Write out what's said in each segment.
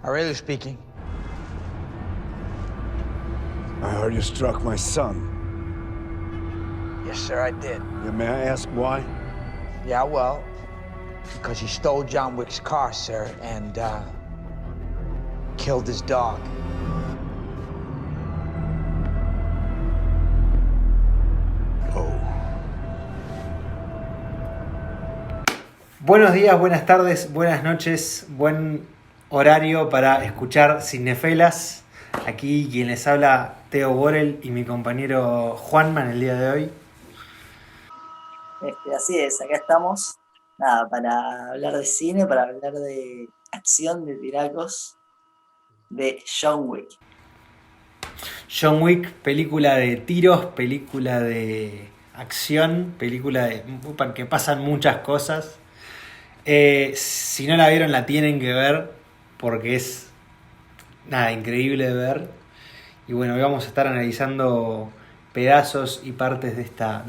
Aurelio speaking. I heard you struck my son. Yes, sir, I did. Yeah, may I ask why? Yeah, well, because he stole John Wick's car, sir, and, killed his dog. Oh. Buenos días, buenas tardes, buenas noches, buen horario para escuchar Cinefelas. Aquí quien les habla, Teo Borel, y mi compañero Juanma en el día de hoy. Así es, acá estamos, nada, para hablar de cine, para hablar de acción, de tiracos, de John Wick. John Wick, película de tiros, película de acción, película de que pasan muchas cosas. Si no la vieron, la tienen que ver porque es nada, increíble de ver. Y bueno, hoy vamos a estar analizando pedazos y partes de esta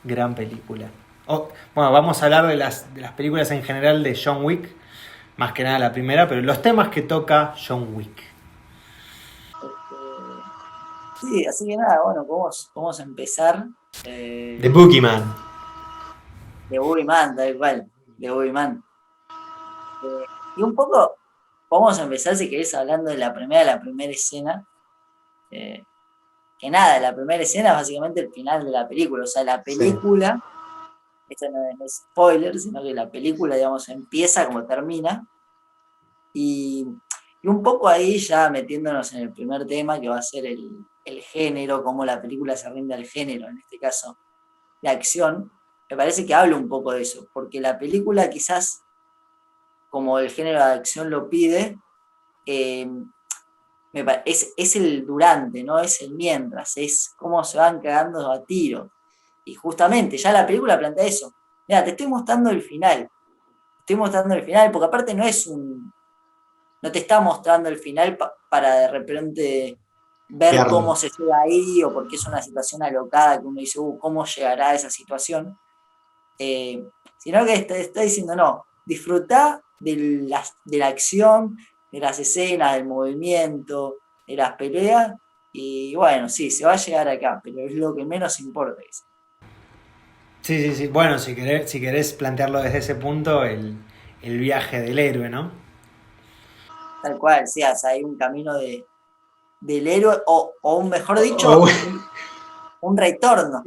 gran película. Bueno, vamos a hablar de las películas en general de John Wick, más que nada la primera, pero los temas que toca John Wick. Sí, así que nada, bueno, vamos a empezar. The Boogeyman. De Boogeyman, tal cual, de Boogeyman. Y un poco, vamos a empezar, si querés, hablando de la primera escena. Que nada, la primera escena es básicamente el final de la película. O sea, la película, sí. Esto no es spoiler, sino que la película, digamos, empieza como termina. Y un poco ahí ya metiéndonos en el primer tema, que va a ser el género, cómo la película se rinde al género, en este caso, de acción. Me parece que habla un poco de eso, porque la película quizás, como el género de acción lo pide, es el durante, no es el mientras, es cómo se van cagando a tiro. Y justamente ya la película plantea eso. Mira, te estoy mostrando el final. Porque aparte no te está mostrando el final para de repente ver cómo se llega ahí, o porque es una situación alocada que uno dice, ¿cómo llegará a esa situación? Sino que te está diciendo, no, disfrutá de la acción, de las escenas, del movimiento, de las peleas, y bueno, sí, se va a llegar acá, pero es lo que menos importa. Sí. Bueno, si querés plantearlo desde ese punto, el viaje del héroe, ¿no? Tal cual, sí, o sea, hay un camino del héroe, o mejor dicho, un retorno.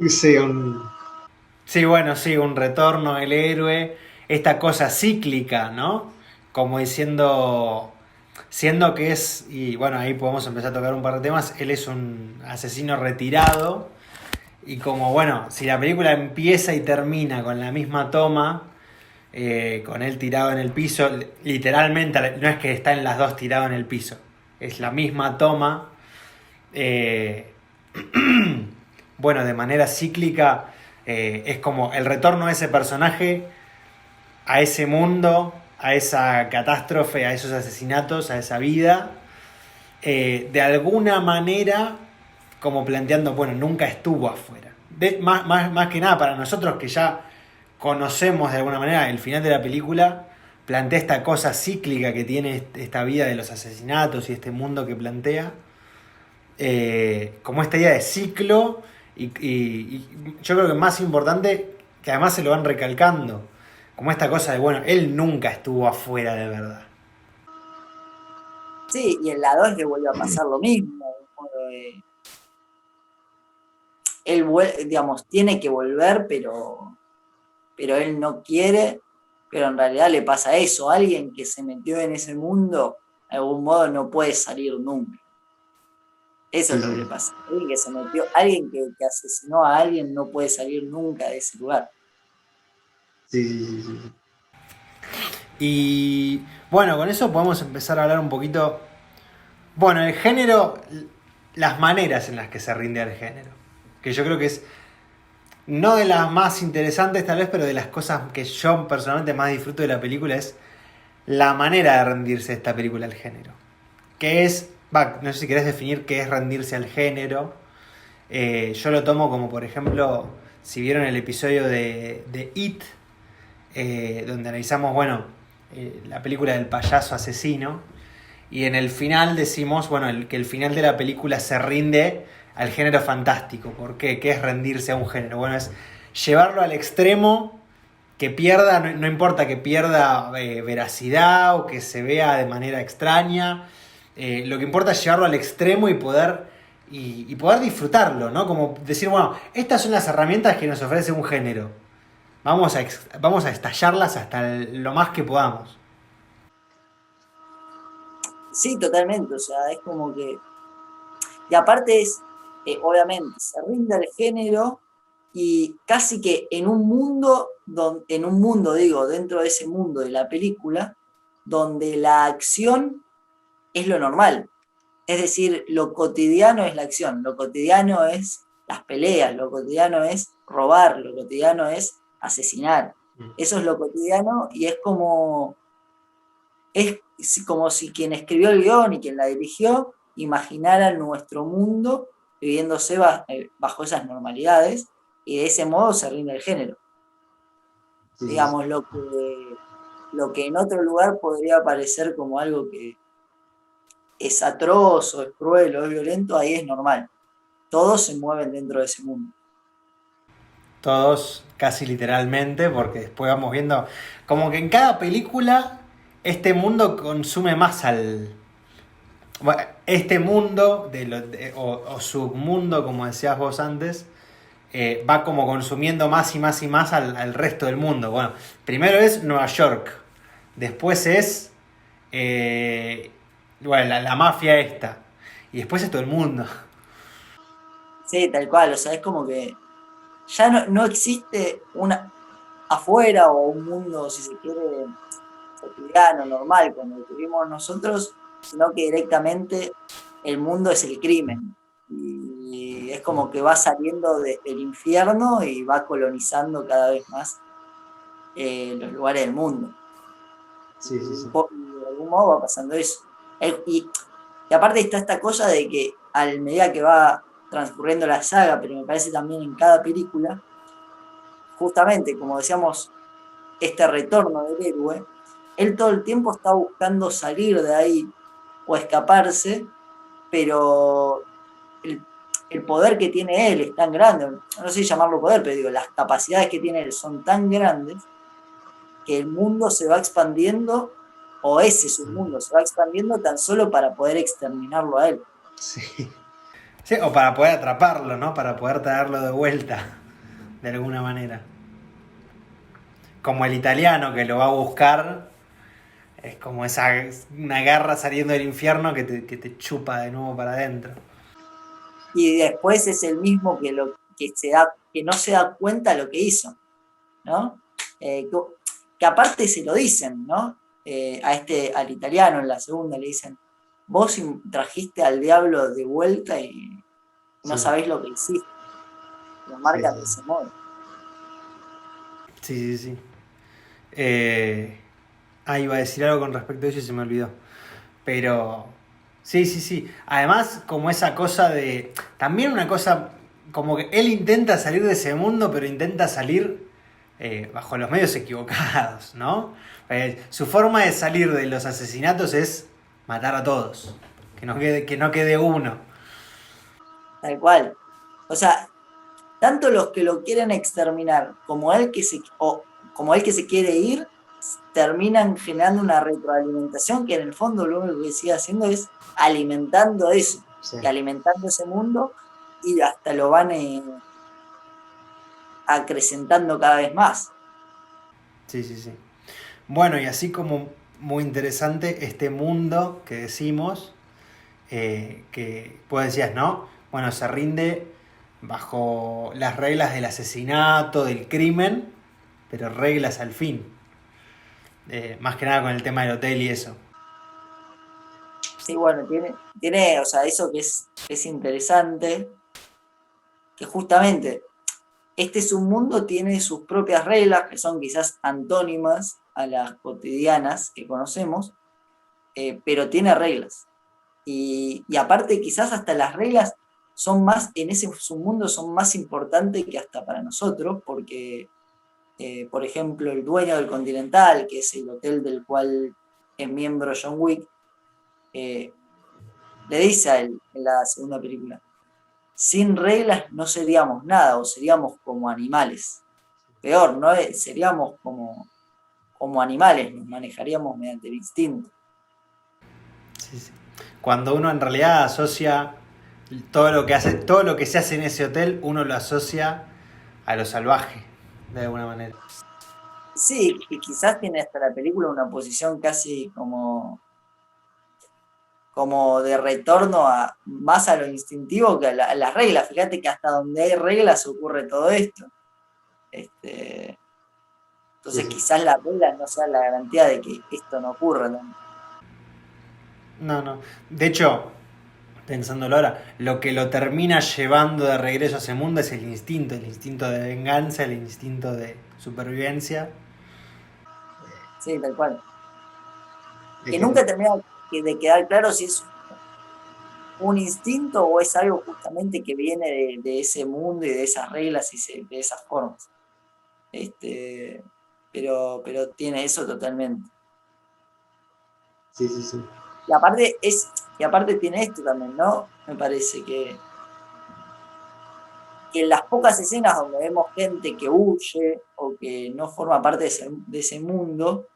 Sí, bueno, sí, un retorno del héroe, esta cosa cíclica, ¿no? Como siendo que es, y bueno, ahí podemos empezar a tocar un par de temas, él es un asesino retirado, y como, bueno, si la película empieza y termina con la misma toma, con él tirado en el piso, literalmente, no es que están las dos tirados en el piso, es la misma toma, bueno, de manera cíclica, es como el retorno de ese personaje a ese mundo, a esa catástrofe, a esos asesinatos, a esa vida, de alguna manera como planteando, bueno, nunca estuvo afuera. Más que nada para nosotros que ya conocemos de alguna manera el final de la película, plantea esta cosa cíclica que tiene esta vida de los asesinatos y este mundo que plantea, como esta idea de ciclo, y yo creo que más importante, que además se lo van recalcando, como esta cosa de, bueno, él nunca estuvo afuera de verdad. Sí, y en la 2 le vuelve a pasar lo mismo. Él, digamos, tiene que volver, pero él no quiere, pero en realidad le pasa eso. Alguien que se metió en ese mundo, de algún modo no puede salir nunca. Eso es lo que le pasa. Alguien que se metió, alguien que asesinó a alguien no puede salir nunca de ese lugar. Sí. Y bueno, con eso podemos empezar a hablar un poquito. Bueno, el género, las maneras en las que se rinde al género. Que yo creo que es no de las más interesantes tal vez, pero de las cosas que yo personalmente más disfruto de la película es la manera de rendirse esta película al género. Que es, no sé si querés definir qué es rendirse al género. Yo lo tomo como, por ejemplo, si vieron el episodio de It, donde analizamos, bueno, la película del payaso asesino, Y en el final decimos, bueno, que el final de la película se rinde al género fantástico. ¿Por qué? ¿Qué es rendirse a un género? Bueno, es llevarlo al extremo, que pierda, no importa que pierda veracidad o que se vea de manera extraña. Lo que importa es llevarlo al extremo y poder disfrutarlo, ¿no? Como decir, bueno, estas son las herramientas que nos ofrece un género. Vamos a estallarlas hasta lo más que podamos. Sí, totalmente, o sea, es como que... Y aparte es, obviamente, se rinde el género y casi que en un mundo, digo, dentro de ese mundo de la película, donde la acción es lo normal. Es decir, lo cotidiano es la acción, lo cotidiano es las peleas, lo cotidiano es robar, lo cotidiano es asesinar. Eso es lo cotidiano y es como si quien escribió el guión y quien la dirigió imaginara nuestro mundo viviéndose bajo esas normalidades y de ese modo se rinde el género. Sí, Digamos, lo que en otro lugar podría parecer como algo que es atroz o es cruel o es violento, ahí es normal. Todos se mueven dentro de ese mundo. todos casi literalmente, porque después vamos viendo como que en cada película este mundo consume más bueno, este mundo o submundo, como decías vos antes, va como consumiendo más y más y más al resto del mundo. Bueno, primero es Nueva York, después es bueno, la mafia esta, y después es todo el mundo. Sí, tal cual, o sea, es como que ya no existe una afuera o un mundo, si se quiere, cotidiano, normal, como lo tuvimos nosotros, sino que directamente el mundo es el crimen. Y es como que va saliendo del infierno y va colonizando cada vez más los lugares del mundo. Sí, sí, sí. Y de algún modo va pasando eso. Y aparte está esta cosa de que a medida que va transcurriendo la saga, pero me parece también en cada película, justamente, como decíamos, este retorno del héroe, él todo el tiempo está buscando salir de ahí o escaparse, pero el poder que tiene él es tan grande, no sé si llamarlo poder, pero digo, las capacidades que tiene él son tan grandes que el mundo se va expandiendo, o ese submundo se va expandiendo tan solo para poder exterminarlo a él. Sí. Sí, o para poder atraparlo, ¿no? Para poder traerlo de vuelta, de alguna manera. Como el italiano que lo va a buscar, es como una garra saliendo del infierno que te chupa de nuevo para adentro. Y después es el mismo que no se da cuenta lo que hizo, ¿no? Que aparte se lo dicen, ¿no? Al italiano en la segunda le dicen, vos trajiste al diablo de vuelta y no Sí. sabés lo que hiciste. Lo marcan Sí, de sí. ese modo. Sí, sí, sí. Iba a decir algo con respecto a eso y se me olvidó. Pero sí, sí, sí. Además, como esa cosa de... También una cosa, como que él intenta salir de ese mundo, pero intenta salir bajo los medios equivocados, ¿no? Su forma de salir de los asesinatos es matar a todos. Que no quede uno. Tal cual. O sea, tanto los que lo quieren exterminar como él que se quiere ir, terminan generando una retroalimentación que en el fondo lo único que sigue haciendo es alimentando eso, Sí. y alimentando ese mundo y hasta lo van acrecentando cada vez más. Sí, sí, sí. Bueno, y así como muy interesante este mundo que decimos, que vos decías, ¿no? Bueno, se rinde bajo las reglas del asesinato, del crimen, pero reglas al fin. Más que nada con el tema del hotel y eso. Sí, bueno, tiene, o sea, eso que es interesante, que justamente este submundo tiene sus propias reglas, que son quizás antónimas a las cotidianas que conocemos, pero tiene reglas. Y aparte quizás hasta las reglas son más, en ese submundo son más importantes que hasta para nosotros, porque, por ejemplo, el dueño del Continental, que es el hotel del cual es miembro John Wick, le dice a él en la segunda película, sin reglas no seríamos nada, o seríamos como animales. Peor, ¿no? Seríamos como animales, nos manejaríamos mediante el instinto. Sí, sí. Cuando uno en realidad asocia todo lo que se hace en ese hotel, uno lo asocia a lo salvaje, de alguna manera. Sí, y quizás tiene hasta la película una posición casi como de retorno más a lo instintivo que a las reglas. Fíjate que hasta donde hay reglas ocurre todo esto. Entonces quizás las reglas no sean la garantía de que esto no ocurra, ¿no? No. De hecho, pensándolo ahora, lo que lo termina llevando de regreso a ese mundo es el instinto de venganza, el instinto de supervivencia. Sí, tal cual. Que nunca termina de quedar claro si es un instinto o es algo justamente que viene de ese mundo y de esas reglas y de esas formas. Pero tiene eso totalmente. Sí. Y aparte tiene esto también, ¿no? Me parece que en las pocas escenas donde vemos gente que huye o que no forma parte de ese mundo,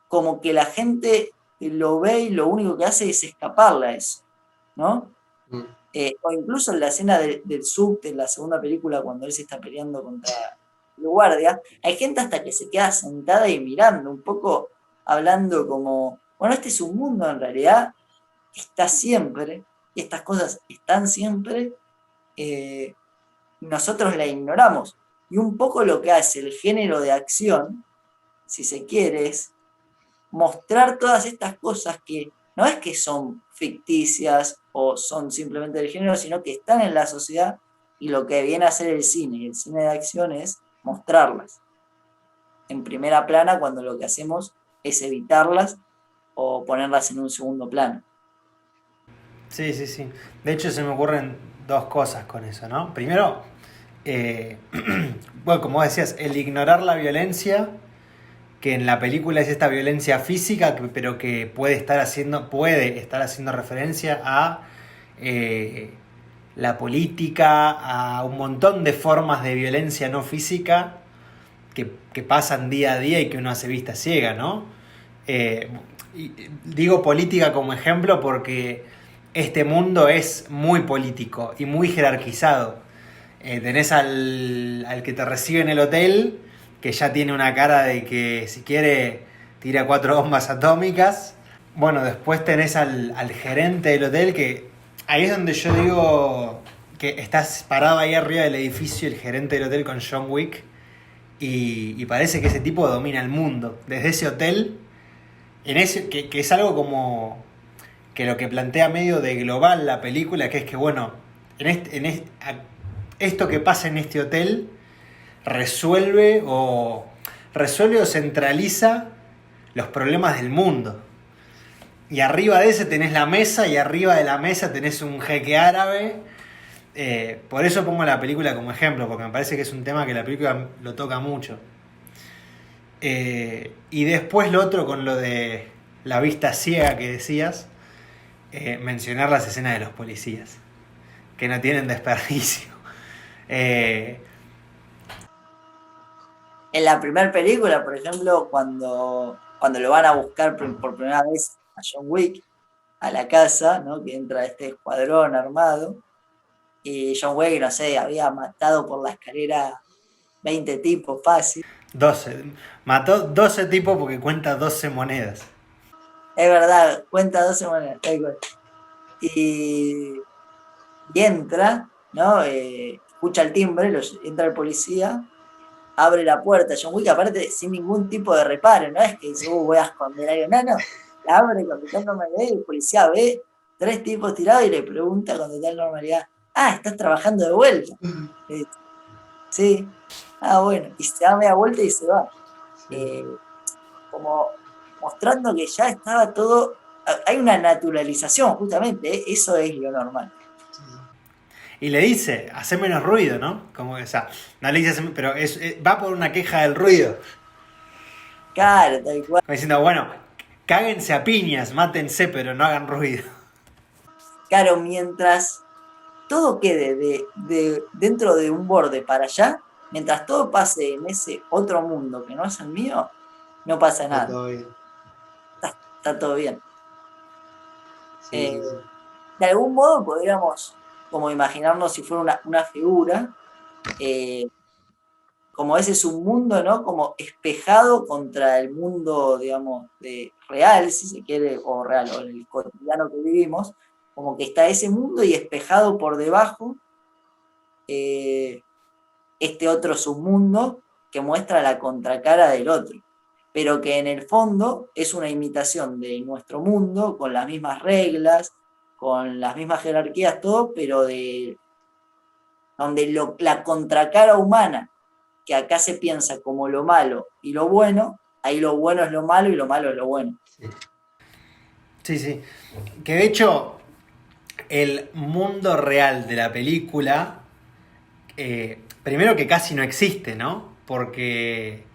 como que la gente lo ve y lo único que hace es escaparle a eso, ¿no? O incluso en la escena del subte, en la segunda película, cuando él se está peleando contra el guardia, hay gente hasta que se queda sentada y mirando, un poco hablando como, bueno, este es un mundo en realidad que está siempre, y estas cosas están siempre, nosotros la ignoramos. Y un poco lo que hace el género de acción, si se quiere, es mostrar todas estas cosas que no es que son ficticias o son simplemente del género, sino que están en la sociedad, y lo que viene a hacer el cine y el cine de acción es mostrarlas en primera plana cuando lo que hacemos es evitarlas o ponerlas en un segundo plano. Sí. De hecho, se me ocurren dos cosas con eso, ¿no? Primero, bueno, como decías, el ignorar la violencia, que en la película es esta violencia física, pero que puede estar haciendo referencia a la política, a un montón de formas de violencia no física que pasan día a día y que uno hace vista ciega, ¿no? Y digo política como ejemplo porque este mundo es muy político y muy jerarquizado. Tenés al que te recibe en el hotel, que ya tiene una cara de que si quiere tira 4 bombas atómicas. Bueno, después tenés al gerente del hotel, que ahí es donde yo digo que estás parado ahí arriba del edificio, el gerente del hotel con John Wick, y parece que ese tipo domina el mundo. Desde ese hotel, que es algo como que lo que plantea medio de global la película, que es que bueno, esto que pasa en este hotel resuelve o centraliza los problemas del mundo. Y arriba de ese tenés la mesa, y arriba de la mesa tenés un jeque árabe. Por eso pongo la película como ejemplo, porque me parece que es un tema que la película lo toca mucho. Y después lo otro, con lo de la vista ciega que decías, mencionar las escenas de los policías, que no tienen desperdicio. En la primera película, por ejemplo, cuando lo van a buscar por primera vez a John Wick a la casa, ¿no? Que entra este escuadrón armado, y John Wick, no sé, había matado por la escalera 20 tipos fácil. 12. Mató 12 tipos porque cuenta 12 monedas. Es verdad, cuenta 12 monedas. Y entra, ¿no? Escucha el timbre, entra el policía, abre la puerta. John Wick, aparte, sin ningún tipo de reparo, no es que dice, voy a esconder algo, no. La abre con total normalidad, y el policía ve 3 tipos tirados y le pregunta con total normalidad, ¿estás trabajando de vuelta? Sí. Bueno. Y se da media vuelta y se va. Como mostrando que ya estaba todo, hay una naturalización, justamente, eso es lo normal. Y le dice, hace menos ruido, ¿no? Como, o sea, no le dice, pero va por una queja del ruido. Claro, tal cual. Como diciendo, bueno, cáguense a piñas, mátense, pero no hagan ruido. Claro, mientras todo quede dentro de un borde para allá, mientras todo pase en ese otro mundo que no es el mío, no pasa nada. Todo bien. Está todo bien. Sí, sí, sí. De algún modo podríamos como imaginarnos si fuera una figura, como ese submundo, ¿no? Como espejado contra el mundo, digamos, real, si se quiere, o real, o el cotidiano que vivimos, como que está ese mundo y espejado por debajo este otro submundo que muestra la contracara del otro, pero que en el fondo es una imitación de nuestro mundo, con las mismas reglas, con las mismas jerarquías, todo, pero donde la contracara humana, que acá se piensa como lo malo y lo bueno, ahí lo bueno es lo malo y lo malo es lo bueno. Sí, sí. Que de hecho, el mundo real de la película, primero que casi no existe, ¿no? Porque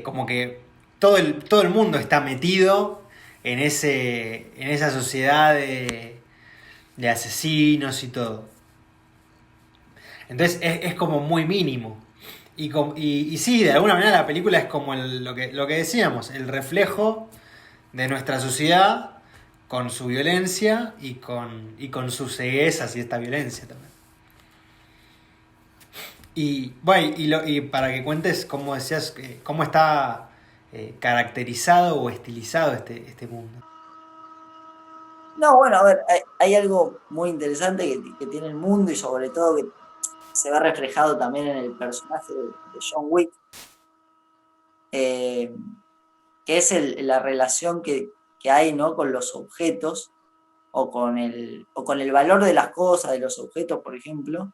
como que todo el mundo está metido en esa sociedad de asesinos y todo. Entonces es como muy mínimo. Y sí, de alguna manera la película es como lo que decíamos, el reflejo de nuestra sociedad con su violencia y con sus ceguezas y esta violencia también. Y bueno, y para que cuentes cómo decías, cómo está caracterizado o estilizado este mundo. No, bueno, a ver, hay algo muy interesante que tiene el mundo y sobre todo que se ve reflejado también en el personaje de John Wick, que es la relación que hay, ¿no? Con los objetos o con el valor de las cosas, de los objetos, por ejemplo,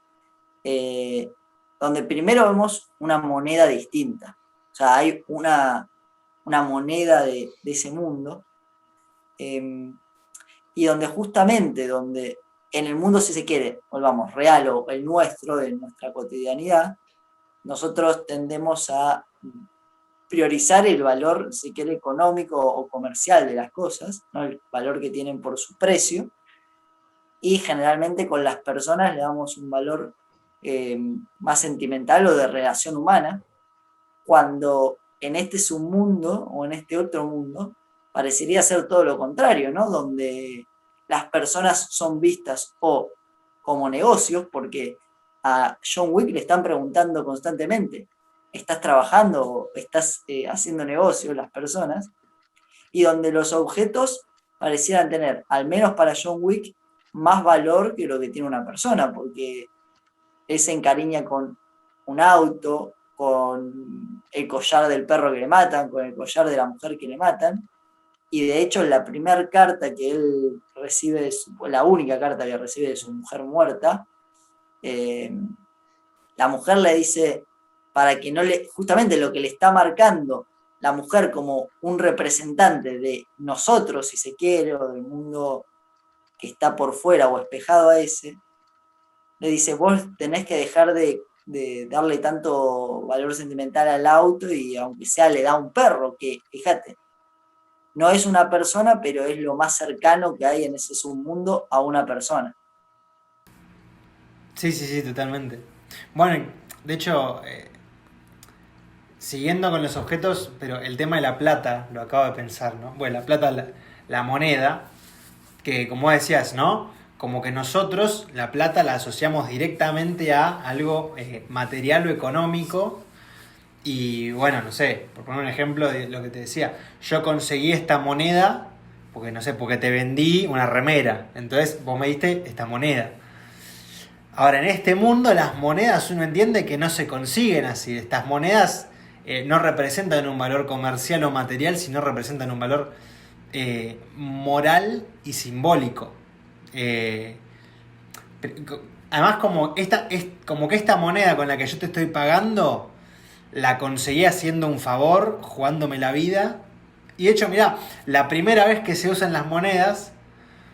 donde primero vemos una moneda distinta. O sea, hay una moneda de ese mundo, y donde justamente, donde en el mundo, si se quiere, volvamos, real o el nuestro, de nuestra cotidianidad, nosotros tendemos a priorizar el valor, si quiere, económico o comercial de las cosas, ¿no? El valor que tienen por su precio, y generalmente con las personas le damos un valor más sentimental o de relación humana, cuando en este submundo o en este otro mundo parecería ser todo lo contrario, ¿no? Donde las personas son vistas o como negocios, porque a John Wick le están preguntando constantemente, ¿estás trabajando o estás haciendo negocio las personas? Y donde los objetos parecieran tener, al menos para John Wick, más valor que lo que tiene una persona, porque él se encariña con un auto, con el collar del perro que le matan, con el collar de la mujer que le matan, y de hecho la primera carta que él recibe, la única carta que recibe de su mujer muerta, la mujer le dice, para que no le, justamente lo que le está marcando la mujer como un representante de nosotros, si se quiere, o del mundo que está por fuera o espejado a ese, le dice, vos tenés que dejar de darle tanto valor sentimental al auto, y aunque sea le da un perro, que fíjate, no es una persona, pero es lo más cercano que hay en ese submundo a una persona. Sí, sí, sí, totalmente. Bueno, de hecho, siguiendo con los objetos, pero el tema de la plata, lo acabo de pensar, ¿no? Bueno, la plata, la moneda, que como decías, ¿no? Como que nosotros la plata la asociamos directamente a algo material o económico. Y bueno, no sé, por poner un ejemplo de lo que te decía, yo conseguí esta moneda porque no sé, porque te vendí una remera, entonces vos me diste esta moneda. Ahora, en este mundo las monedas uno entiende que no se consiguen así. Estas monedas no representan un valor comercial o material, sino representan un valor moral y simbólico. Además, como que esta moneda con la que yo te estoy pagando, la conseguí haciendo un favor, jugándome la vida. Y de hecho, mirá, la primera vez que se usan las monedas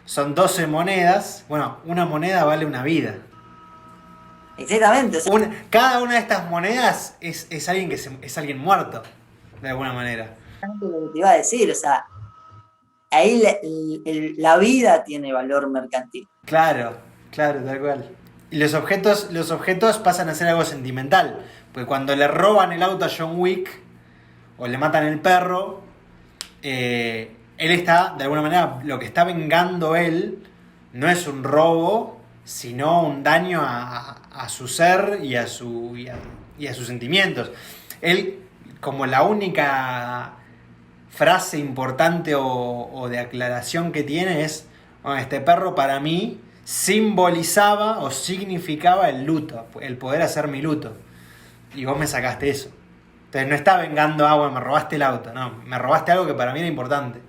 son 12 monedas. Bueno, una moneda vale una vida. Exactamente. Cada una de estas monedas es alguien es alguien muerto, de alguna manera. Lo que te iba a decir, o sea, ahí la vida tiene valor mercantil. Claro, claro, tal cual. Y los objetos pasan a ser algo sentimental. Porque cuando le roban el auto a John Wick o le matan el perro, él está, de alguna manera, lo que está vengando él no es un robo, sino un daño a su ser y a sus sentimientos. Él, como la única frase importante o de aclaración que tiene es: bueno, este perro para mí simbolizaba o significaba el luto, el poder hacer mi luto. Y vos me sacaste eso. Entonces no está vengando, bueno, me robaste el auto. No, me robaste algo que para mí era importante.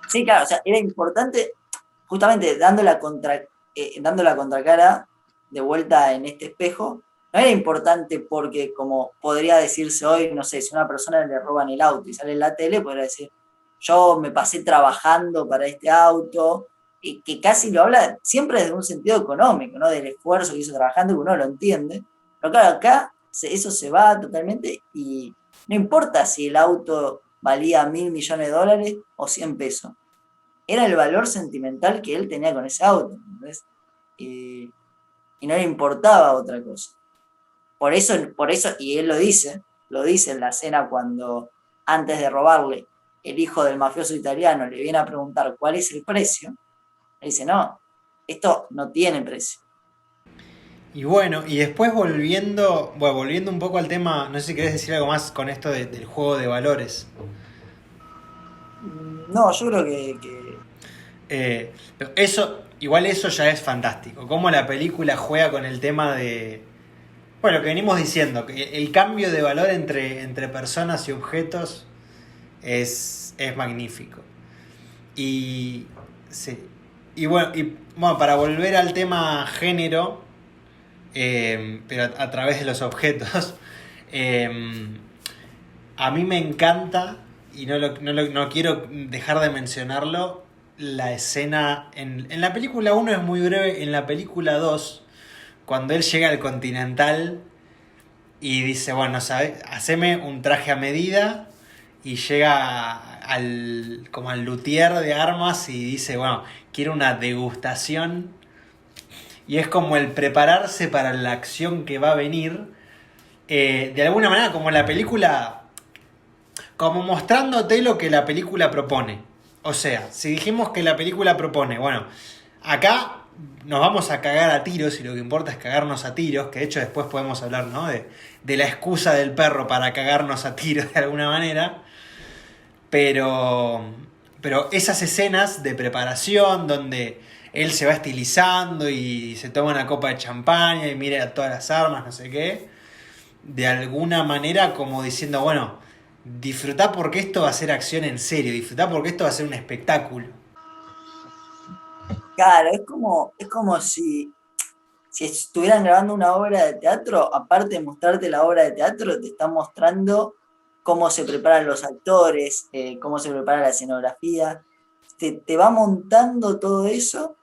Sí, claro, o sea, era importante, justamente dando la contracara de vuelta en este espejo. No era importante porque, como podría decirse hoy, no sé, si a una persona le roban el auto y sale en la tele, podría decir: yo me pasé trabajando para este auto, y que casi lo habla siempre desde un sentido económico, ¿no? Del esfuerzo que hizo trabajando, que uno lo entiende. Pero claro, acá eso se va totalmente, y no importa si el auto valía $1.000 millones o 100 pesos. Era el valor sentimental que él tenía con ese auto, ¿entendés? Y no le importaba otra cosa. Por eso, y él lo dice en la escena cuando, antes de robarle, el hijo del mafioso italiano le viene a preguntar cuál es el precio. Él dice: no, esto no tiene precio. Y bueno, y después volviendo un poco al tema, no sé si querés decir algo más con esto del juego de valores. No, yo creo que Pero eso ya es fantástico. Cómo la película juega con el tema de... Bueno, lo que venimos diciendo, que el cambio de valor entre personas y objetos es magnífico. Y bueno, para volver al tema género, pero a través de los objetos, a mí me encanta, y no quiero dejar de mencionarlo, la escena en la película 1 es muy breve. En la película 2, cuando él llega al Continental y dice: bueno, ¿sabes? Haceme un traje a medida, y llega como al luthier de armas y dice: bueno, quiero una degustación. Y es como el prepararse para la acción que va a venir. De alguna manera, como la película, como mostrándote lo que la película propone. O sea, si dijimos que la película propone, bueno, acá nos vamos a cagar a tiros, y lo que importa es cagarnos a tiros, que de hecho después podemos hablar, ¿no?, de la excusa del perro para cagarnos a tiros de alguna manera. Pero esas escenas de preparación donde él se va estilizando y se toma una copa de champaña y mira todas las armas, no sé qué, de alguna manera como diciendo: bueno, disfrutá porque esto va a ser acción en serio, disfrutá porque esto va a ser un espectáculo. claro, es como si estuvieran grabando una obra de teatro. Aparte de mostrarte la obra de teatro, te están mostrando cómo se preparan los actores, cómo se prepara la escenografía. Te va montando todo eso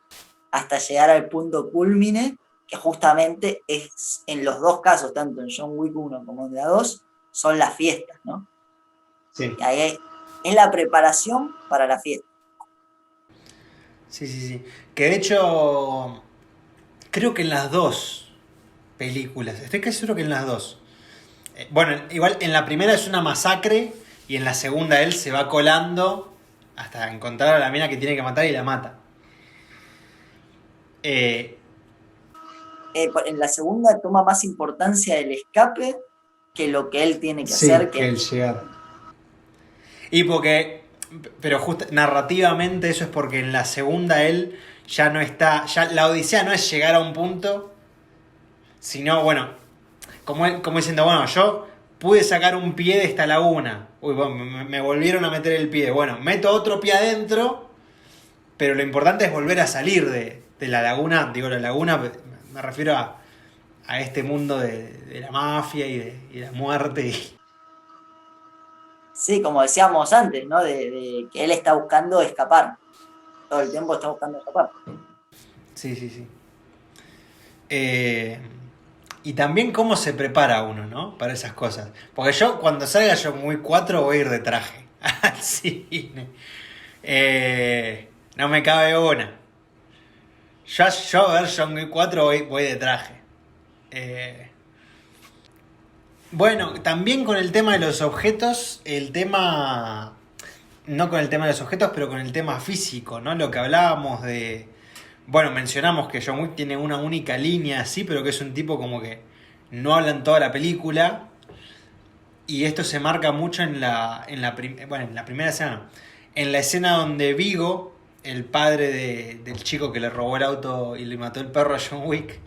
hasta llegar al punto culmine, que justamente es en los dos casos, tanto en John Wick 1 como en la 2, son las fiestas, ¿no? Sí. Y ahí es la preparación para la fiesta. Sí. Que de hecho, creo que en las dos películas, estoy casi seguro que en las dos. Bueno, igual en la primera es una masacre, y en la segunda él se va colando hasta encontrar a la mina que tiene que matar y la mata. En la segunda toma más importancia el escape que lo que él tiene que hacer. Que el llegar. Y porque, pero justo narrativamente eso es porque en la segunda él ya no está, ya la odisea no es llegar a un punto, sino, bueno, como diciendo: bueno, yo pude sacar un pie de esta laguna, me volvieron a meter el pie, bueno, meto otro pie adentro, pero lo importante es volver a salir de la laguna. Digo, la laguna, me refiero a este mundo de la mafia y de la muerte. Sí, como decíamos antes, ¿no? De que él está buscando escapar. Todo el tiempo está buscando escapar. Sí. Y también cómo se prepara uno, ¿no?, para esas cosas. Porque yo, cuando salga John Wick 4, voy a ir de traje. al cine. No me cabe una. Yo a ver John Wick 4 voy de traje. Bueno, también con el tema de los objetos, el tema... No con el tema de los objetos, pero con el tema físico, ¿no? Lo que hablábamos de... Bueno, mencionamos que John Wick tiene una única línea así, pero que es un tipo como que no habla en toda la película. Y esto se marca mucho en la primera escena, no. En la escena donde Vigo, el padre del chico que le robó el auto y le mató el perro a John Wick,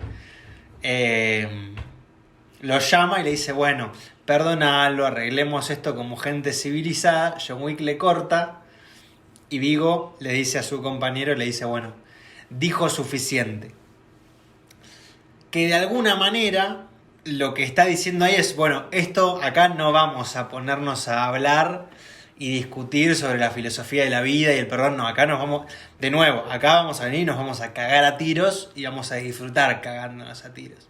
lo llama y le dice, bueno, perdonalo, arreglemos esto como gente civilizada. John Wick le corta y Vigo le dice a su compañero, le dice, bueno, dijo suficiente. Que de alguna manera lo que está diciendo ahí es, bueno, esto acá no vamos a ponernos a hablar y discutir sobre la filosofía de la vida y el perdón, no, acá nos vamos, de nuevo, acá vamos a venir y nos vamos a cagar a tiros y vamos a disfrutar cagándonos a tiros.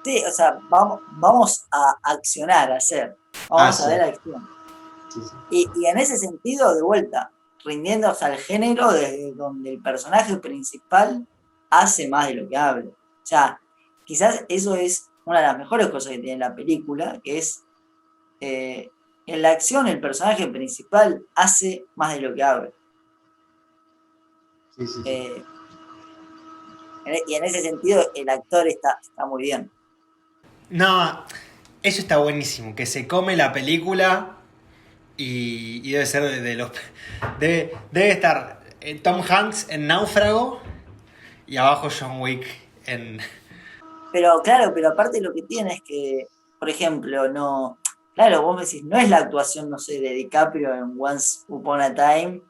Sí, o sea, vamos a accionar, a hacer. Vamos a ver acción. Sí, sí. Y en ese sentido, de vuelta, rindiéndose al género desde donde el personaje principal hace más de lo que habla. O sea, quizás eso es una de las mejores cosas que tiene la película, que es en la acción el personaje principal hace más de lo que habla. Sí, sí, sí. Y en ese sentido el actor está muy bien. No, eso está buenísimo, que se come la película y debe ser de los... Debe estar Tom Hanks en Náufrago y abajo John Wick en... Pero claro, pero aparte lo que tiene es que, por ejemplo, no... Claro, vos me decís, no es la actuación, no sé, de DiCaprio en Once Upon a Time,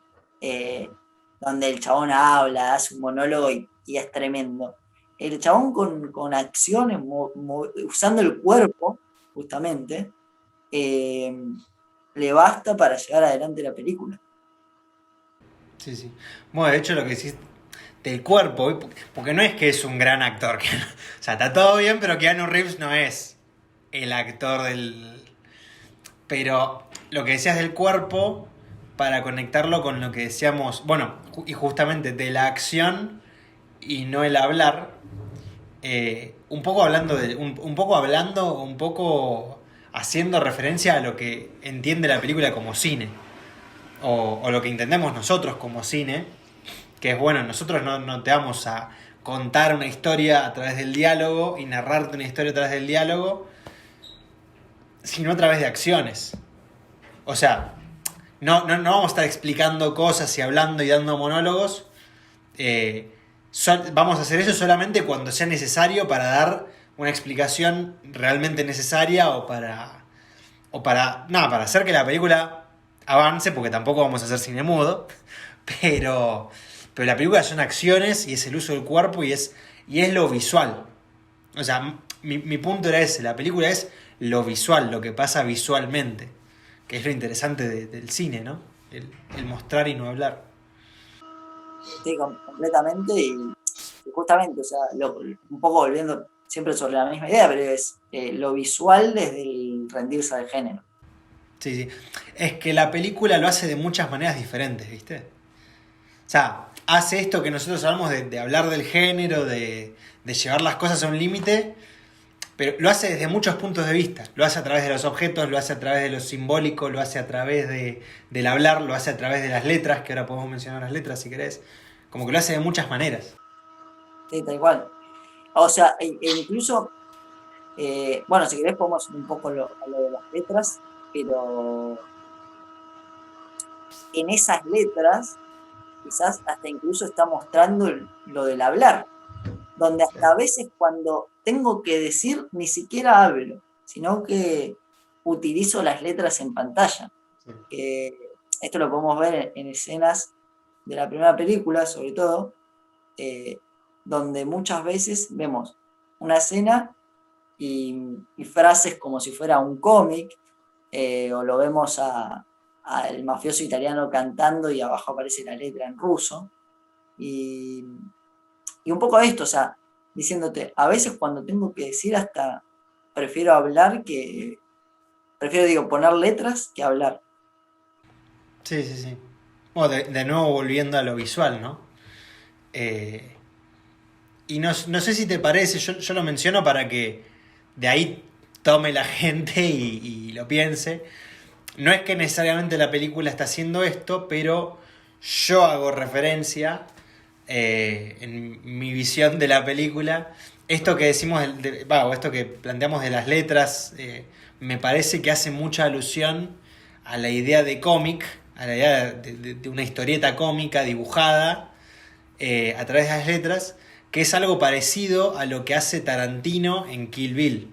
donde el chabón habla, hace un monólogo y es tremendo. El chabón con acciones, usando el cuerpo, justamente, le basta para llevar adelante la película. Sí, sí. Bueno, de hecho lo que decís del cuerpo, porque no es que es un gran actor. O sea, está todo bien, pero Keanu Reeves no es el actor del... Pero lo que decías del cuerpo, para conectarlo con lo que decíamos, bueno, y justamente de la acción y no el hablar, un poco haciendo referencia a lo que entiende la película como cine, o lo que entendemos nosotros como cine, que es, bueno, nosotros no te vamos a contar una historia a través del diálogo y narrarte una historia a través del diálogo, sino a través de acciones. O sea, no vamos a estar explicando cosas y hablando y dando monólogos. Vamos a hacer eso solamente cuando sea necesario para dar una explicación realmente necesaria o para hacer que la película avance, porque tampoco vamos a hacer cine mudo, pero la película son acciones y es el uso del cuerpo y es lo visual. O sea, mi punto era ese, la película es lo visual, lo que pasa visualmente, que es lo interesante del cine, ¿no? El mostrar y no hablar. Sí, completamente, y justamente, o sea, un poco volviendo siempre sobre la misma idea, pero es lo visual desde el rendirse al género. Sí, sí. Es que la película lo hace de muchas maneras diferentes, ¿viste? O sea, hace esto que nosotros hablamos de hablar del género, de llevar las cosas a un límite, pero lo hace desde muchos puntos de vista. Lo hace a través de los objetos, lo hace a través de lo simbólico, lo hace a través del hablar, lo hace a través de las letras, que ahora podemos mencionar las letras si querés. Como que lo hace de muchas maneras. Sí, tal cual. O sea, incluso, bueno, si querés podemos ir un poco a lo de las letras, pero en esas letras quizás hasta incluso está mostrando lo del hablar, donde hasta a veces cuando tengo que decir ni siquiera hablo, sino que utilizo las letras en pantalla. Sí. Esto lo podemos ver en escenas de la primera película, sobre todo, donde muchas veces vemos una escena y frases como si fuera un cómic, o lo vemos al mafioso italiano cantando y abajo aparece la letra en ruso, y un poco esto, o sea, diciéndote, a veces cuando tengo que decir hasta prefiero poner letras que hablar. Sí, sí, sí. Bueno, de nuevo volviendo a lo visual, ¿no? Y no sé si te parece, yo lo menciono para que de ahí tome la gente y lo piense. No es que necesariamente la película está haciendo esto, pero yo hago referencia en mi visión de la película. Esto que decimos, o esto que planteamos de las letras, me parece que hace mucha alusión a la idea de cómic, a la idea de una historieta cómica dibujada a través de las letras, que es algo parecido a lo que hace Tarantino en Kill Bill.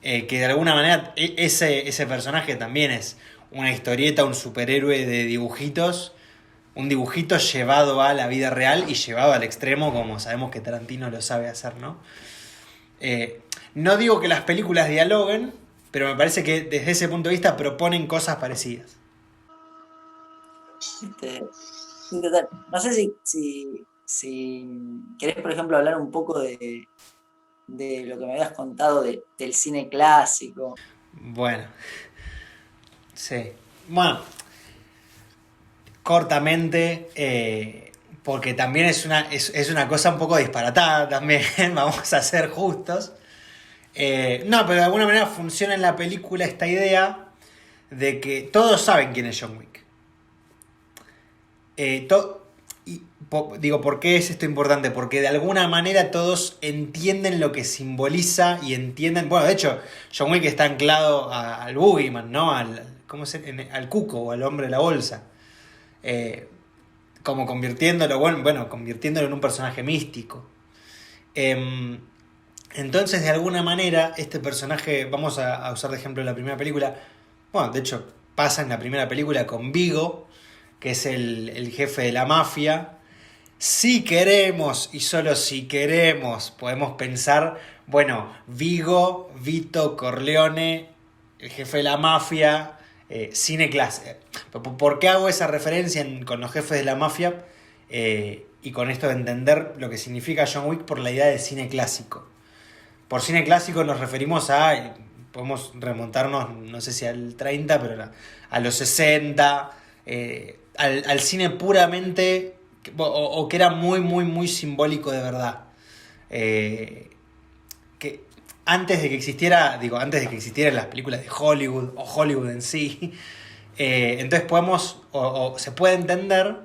Que de alguna manera ese personaje también es una historieta, un superhéroe de dibujitos, un dibujito llevado a la vida real y llevado al extremo, como sabemos que Tarantino lo sabe hacer, ¿no? No digo que las películas dialoguen, pero me parece que desde ese punto de vista proponen cosas parecidas. Este, sí, total. No sé si querés, por ejemplo, hablar un poco de lo que me habías contado del cine clásico. Bueno, sí. Bueno, cortamente, porque también es una cosa un poco disparatada también, vamos a ser justos. No, pero de alguna manera funciona en la película esta idea de que todos saben quién es John Wick. Digo, ¿por qué es esto importante? Porque de alguna manera todos entienden lo que simboliza y entienden... Bueno, de hecho, John Wick está anclado al Boogeyman, ¿no? Al cuco o al hombre de la bolsa. Como convirtiéndolo en un personaje místico. Entonces, de alguna manera, este personaje, vamos a usar de ejemplo la primera película, bueno, de hecho, pasa en la primera película con Vigo, que es el jefe de la mafia. Si queremos, y solo si queremos, podemos pensar, bueno, Vigo, Vito Corleone, el jefe de la mafia, cine clásico. ¿Por qué hago esa referencia con los jefes de la mafia? Y con esto de entender lo que significa John Wick por la idea de cine clásico. Por cine clásico nos referimos podemos remontarnos, no sé si al 30, pero a los 60, al cine puramente, o que era muy, muy, muy simbólico de verdad. Que antes de que existieran las películas de Hollywood, o Hollywood en sí, entonces se puede entender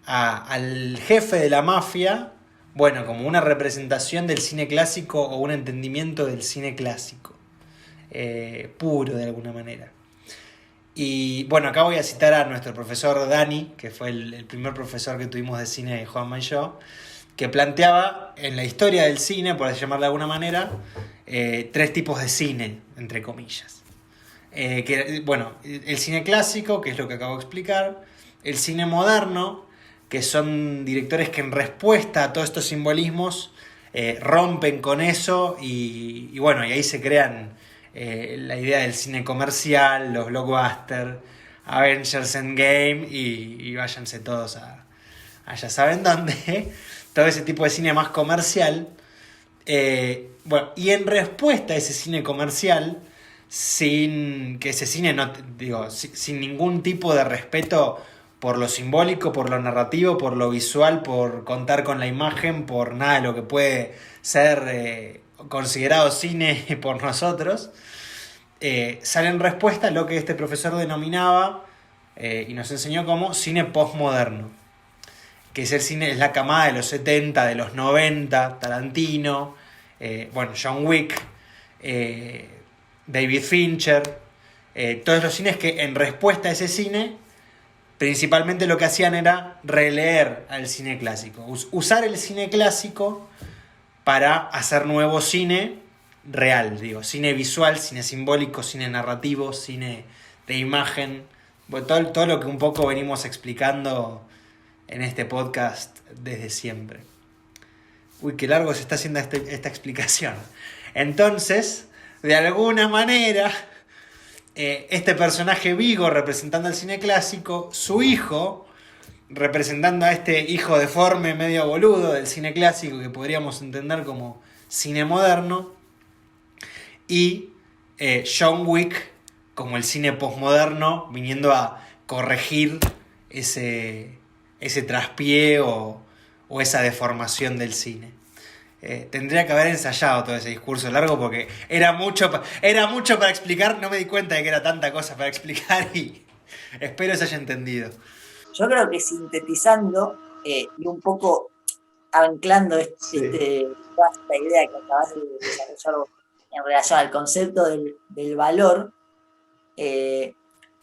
al jefe de la mafia, bueno, como una representación del cine clásico o un entendimiento del cine clásico, puro de alguna manera. Y bueno, acá voy a citar a nuestro profesor Dani, que fue el primer profesor que tuvimos de cine, Juanma y yo, que planteaba en la historia del cine, por llamarlo de alguna manera, 3 tipos de cine, entre comillas. El cine clásico, que es lo que acabo de explicar, el cine moderno, que son directores que en respuesta a todos estos simbolismos rompen con eso y ahí se crean la idea del cine comercial, los blockbusters, Avengers Endgame y váyanse todos a ya saben dónde, todo ese tipo de cine más comercial. Y en respuesta a ese cine comercial, sin ningún tipo de respeto por lo simbólico, por lo narrativo, por lo visual, por contar con la imagen, por nada de lo que puede ser considerado cine por nosotros, sale en respuesta a lo que este profesor denominaba y nos enseñó como cine postmoderno, que es la camada de los 70, de los 90, Tarantino, John Wick, David Fincher, todos los cines que en respuesta a ese cine principalmente lo que hacían era releer al cine clásico, usar el cine clásico para hacer nuevo cine real, cine visual, cine simbólico, cine narrativo, cine de imagen, todo lo que un poco venimos explicando en este podcast desde siempre. Uy, qué largo se está haciendo esta explicación. Entonces, de alguna manera, este personaje Vigo representando el cine clásico, su hijo representando a este hijo deforme medio boludo del cine clásico que podríamos entender como cine moderno, y John Wick como el cine postmoderno viniendo a corregir ese traspié o esa deformación del cine. Tendría que haber ensayado todo ese discurso largo porque era mucho para explicar, no me di cuenta de que era tanta cosa para explicar y espero se haya entendido. Yo creo que sintetizando y un poco anclando toda esta idea que acabas de desarrollar vos en relación al concepto del valor,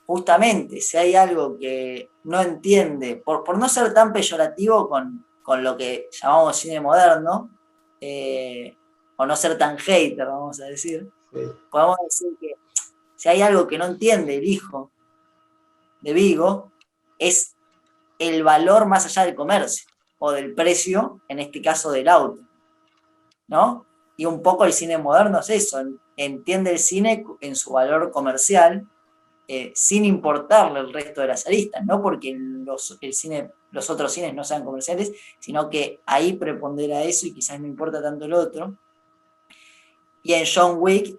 justamente si hay algo que no entiende, por no ser tan peyorativo con lo que llamamos cine moderno, o no ser tan hater, vamos a decir, podemos decir que si hay algo que no entiende el hijo de Vigo, es el valor más allá del comercio, o del precio, en este caso del auto, ¿no? Y un poco el cine moderno es eso, entiende el cine en su valor comercial, sin importarle el resto de las aristas, no porque los otros cines no sean comerciales, sino que ahí prepondera eso y quizás no importa tanto el otro. Y en John Wick,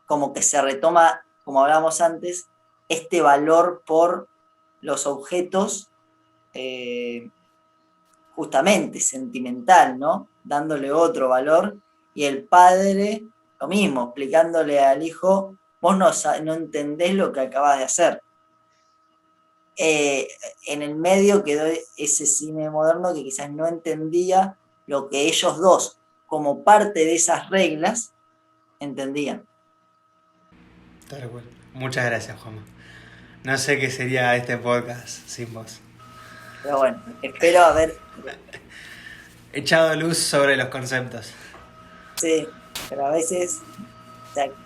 como que se retoma, como hablábamos antes, este valor por los objetos, justamente sentimental, ¿no? Dándole otro valor, y el padre, lo mismo, explicándole al hijo, vos no entendés lo que acabas de hacer. En el medio quedó ese cine moderno que quizás no entendía lo que ellos dos, como parte de esas reglas, entendían. Tal cual. Muchas gracias, Juanma. No sé qué sería este podcast sin vos. Pero bueno, espero haber... Echado luz sobre los conceptos. Sí, pero a veces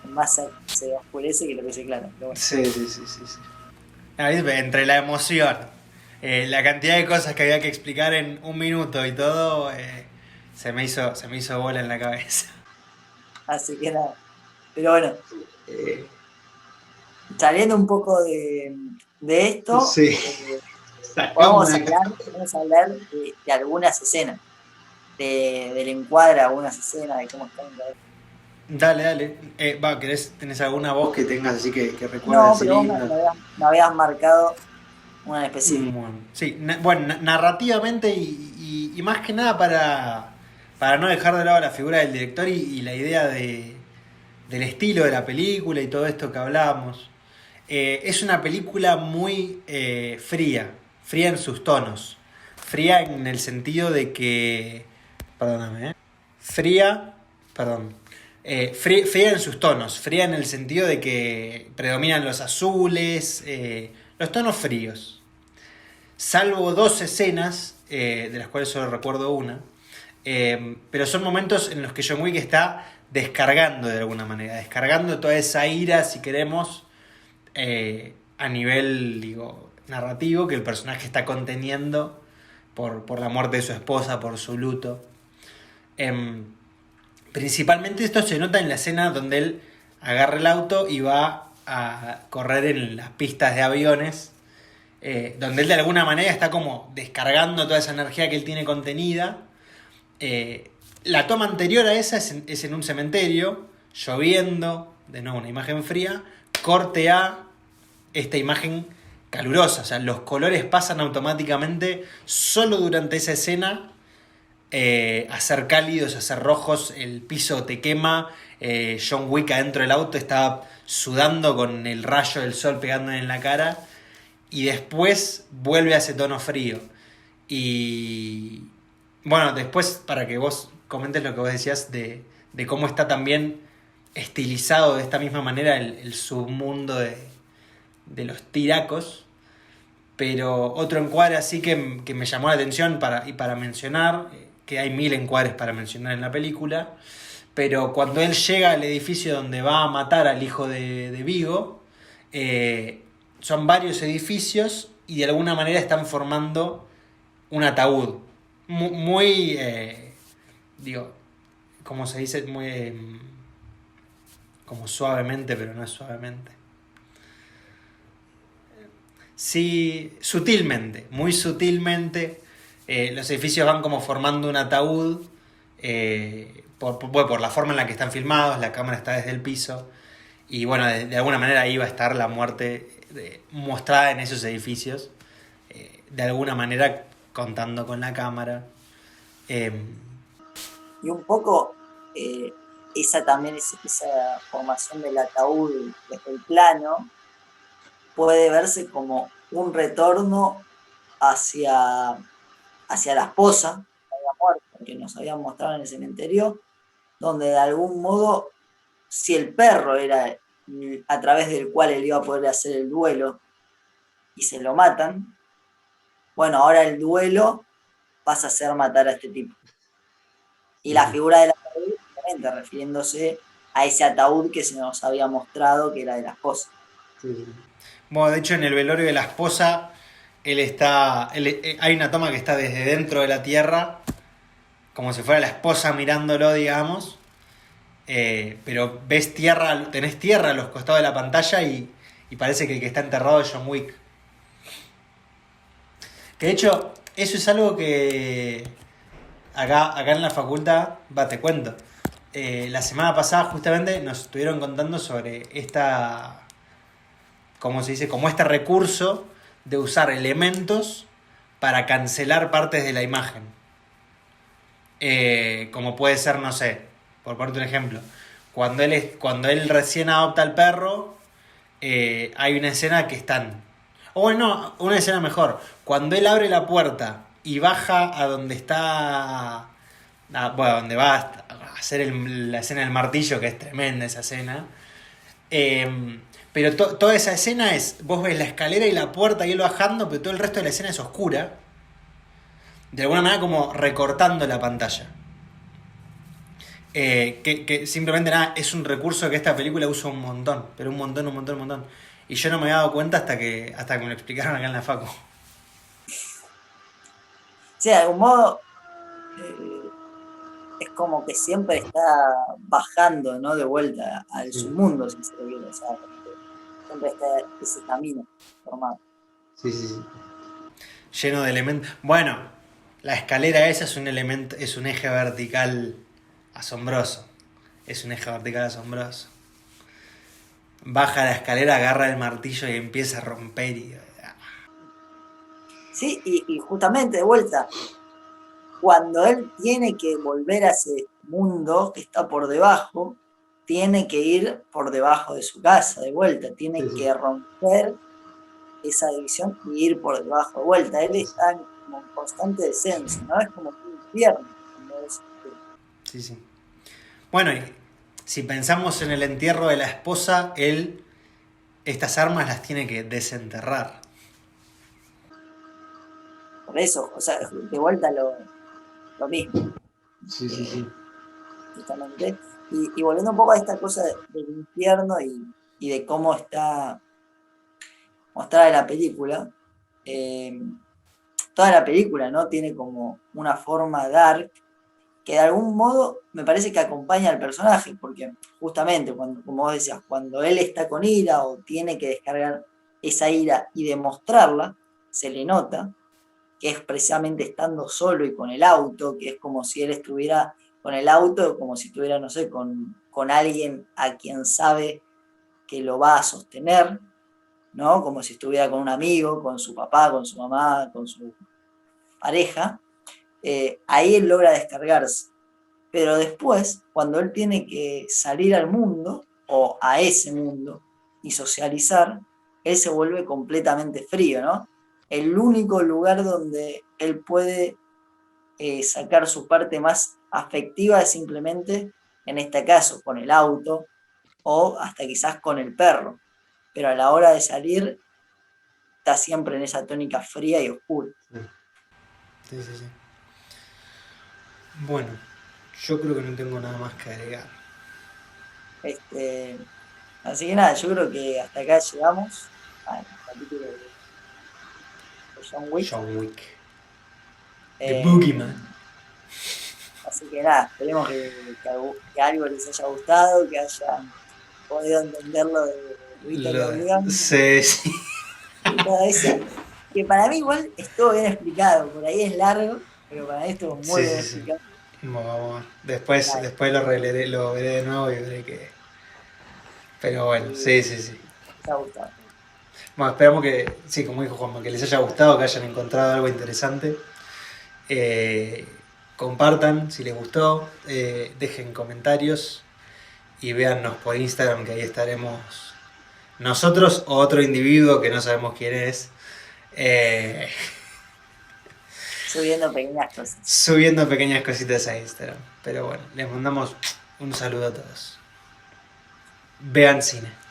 más se oscurece que lo que se aclara. Bueno. Sí. Entre la emoción, la cantidad de cosas que había que explicar en un minuto y todo, se me hizo bola en la cabeza. Así que nada. Pero bueno, saliendo un poco de esto, sí. Vamos a hablar de algunas escenas, del encuadre, algunas escenas, de cómo están. Dale. ¿Tenés alguna voz que tengas así que recuerdes? No, pero vos me habías marcado una en específico. Sí, narrativamente y más que nada para no dejar de lado la figura del director y la idea del estilo de la película y todo esto que hablábamos. Es una película muy fría en sus tonos. Fría en el sentido de que... Perdóname, Fría en sus tonos. Fría en el sentido de que predominan los azules, los tonos fríos. Salvo 2 escenas, de las cuales solo recuerdo una. Pero son momentos en los que John Wick está descargando de alguna manera. Descargando toda esa ira, si queremos, a nivel, narrativo, que el personaje está conteniendo por la muerte de su esposa, por su luto. Principalmente esto se nota en la escena donde él agarra el auto y va a correr en las pistas de aviones, donde él de alguna manera está como descargando toda esa energía que él tiene contenida. La toma anterior a esa es en un cementerio, lloviendo, de nuevo una imagen fría, corte a esta imagen calurosa, o sea, los colores pasan automáticamente solo durante esa escena a ser cálidos, a ser rojos, el piso te quema, John Wick adentro del auto está sudando con el rayo del sol pegándole en la cara y después vuelve a ese tono frío. Y bueno, después para que vos comentes lo que vos decías de cómo está también estilizado de esta misma manera el submundo de los tiracos. Pero otro encuadre así que me llamó la atención para mencionar, que hay 1000 encuadres para mencionar en la película, pero cuando él llega al edificio donde va a matar al hijo de Vigo, son varios edificios y de alguna manera están formando un ataúd. Muy ¿cómo se dice? Muy como suavemente, pero no es suavemente. Sí, sutilmente, muy sutilmente, los edificios van como formando un ataúd por la forma en la que están filmados, la cámara está desde el piso y bueno, de alguna manera ahí va a estar la muerte mostrada en esos edificios, de alguna manera contando con la cámara. Y un poco esa también esa formación del ataúd desde el plano puede verse como un retorno hacia la esposa que había muerto, que nos habían mostrado en el cementerio, donde de algún modo, si el perro era a través del cual él iba a poder hacer el duelo y se lo matan, bueno, ahora el duelo pasa a ser matar a este tipo. Y la figura del ataúd, justamente refiriéndose a ese ataúd que se nos había mostrado que era de la esposa. Bueno, de hecho, en el velorio de la esposa, hay una toma que está desde dentro de la tierra, como si fuera la esposa mirándolo, digamos. Pero ves tierra, tenés tierra a los costados de la pantalla y parece que el que está enterrado es John Wick. Que de hecho, eso es algo que acá en la facultad, te cuento. La semana pasada justamente nos estuvieron contando sobre ¿cómo se dice? Como este recurso de usar elementos para cancelar partes de la imagen. Como puede ser, no sé, por ponerte un ejemplo, cuando él recién adopta al perro, hay una escena que están... O bueno, una escena mejor. Cuando él abre la puerta y baja a donde está... donde va a hacer la escena del martillo, que es tremenda esa escena. Pero toda esa escena vos ves la escalera y la puerta y él bajando, pero todo el resto de la escena es oscura. De alguna manera como recortando la pantalla. Que simplemente nada, es un recurso que esta película usa un montón, pero un montón. Y yo no me había dado cuenta hasta que me lo explicaron acá en la facu. Sí, de algún modo es como que siempre está bajando, ¿no? De vuelta al submundo, si se lo quiere, o sea, siempre está ese camino formado. Sí. Lleno de elementos. Bueno, la escalera esa es un elemento, es un eje vertical asombroso. Baja la escalera, agarra el martillo y empieza a romper. Sí, y justamente de vuelta, cuando él tiene que volver a ese mundo que está por debajo, tiene que ir por debajo de su casa de vuelta, tiene que romper esa división y ir por debajo de vuelta. Él está en como constante descenso, ¿no? Es como un infierno. Sí. Bueno, y si pensamos en el entierro de la esposa, él estas armas las tiene que desenterrar. Por eso, o sea, de vuelta lo mismo. Sí. Justamente. Y volviendo un poco a esta cosa del infierno y de cómo está mostrada en la película, toda la película, ¿no? Tiene como una forma dark que de algún modo me parece que acompaña al personaje, porque justamente, como vos decías, cuando él está con ira o tiene que descargar esa ira y demostrarla, se le nota que es precisamente estando solo y con el auto, que es como si él estuviera con el auto, como si estuviera, no sé, con alguien a quien sabe que lo va a sostener, ¿no? Como si estuviera con un amigo, con su papá, con su mamá, con su pareja. Ahí él logra descargarse. Pero después, cuando él tiene que salir al mundo, o a ese mundo, y socializar, él se vuelve completamente frío, ¿no? El único lugar donde él puede sacar su parte más afectiva es simplemente, en este caso, con el auto, o hasta quizás con el perro. Pero a la hora de salir, está siempre en esa tónica fría y oscura. Sí. Bueno, yo creo que no tengo nada más que agregar. Así que nada, yo creo que hasta acá llegamos al capítulo de John Wick. The Boogeyman. Así que nada, esperemos que algo les haya gustado, que hayan podido entenderlo de Rita. Sí. Y todo eso, que para mí igual estuvo bien explicado, por ahí es largo, pero para mí estuvo muy bien explicado. Vamos. Después lo veré de nuevo y veré que... Pero bueno, sí. Me ha gustado. Bueno, esperamos que, sí, como dijo Juanma, que les haya gustado, que hayan encontrado algo interesante. Compartan si les gustó, dejen comentarios y véannos por Instagram, que ahí estaremos nosotros o otro individuo que no sabemos quién es, Subiendo pequeñas cosas. subiendo pequeñas cositas a Instagram. Pero bueno, les mandamos un saludo a todos. Vean cine.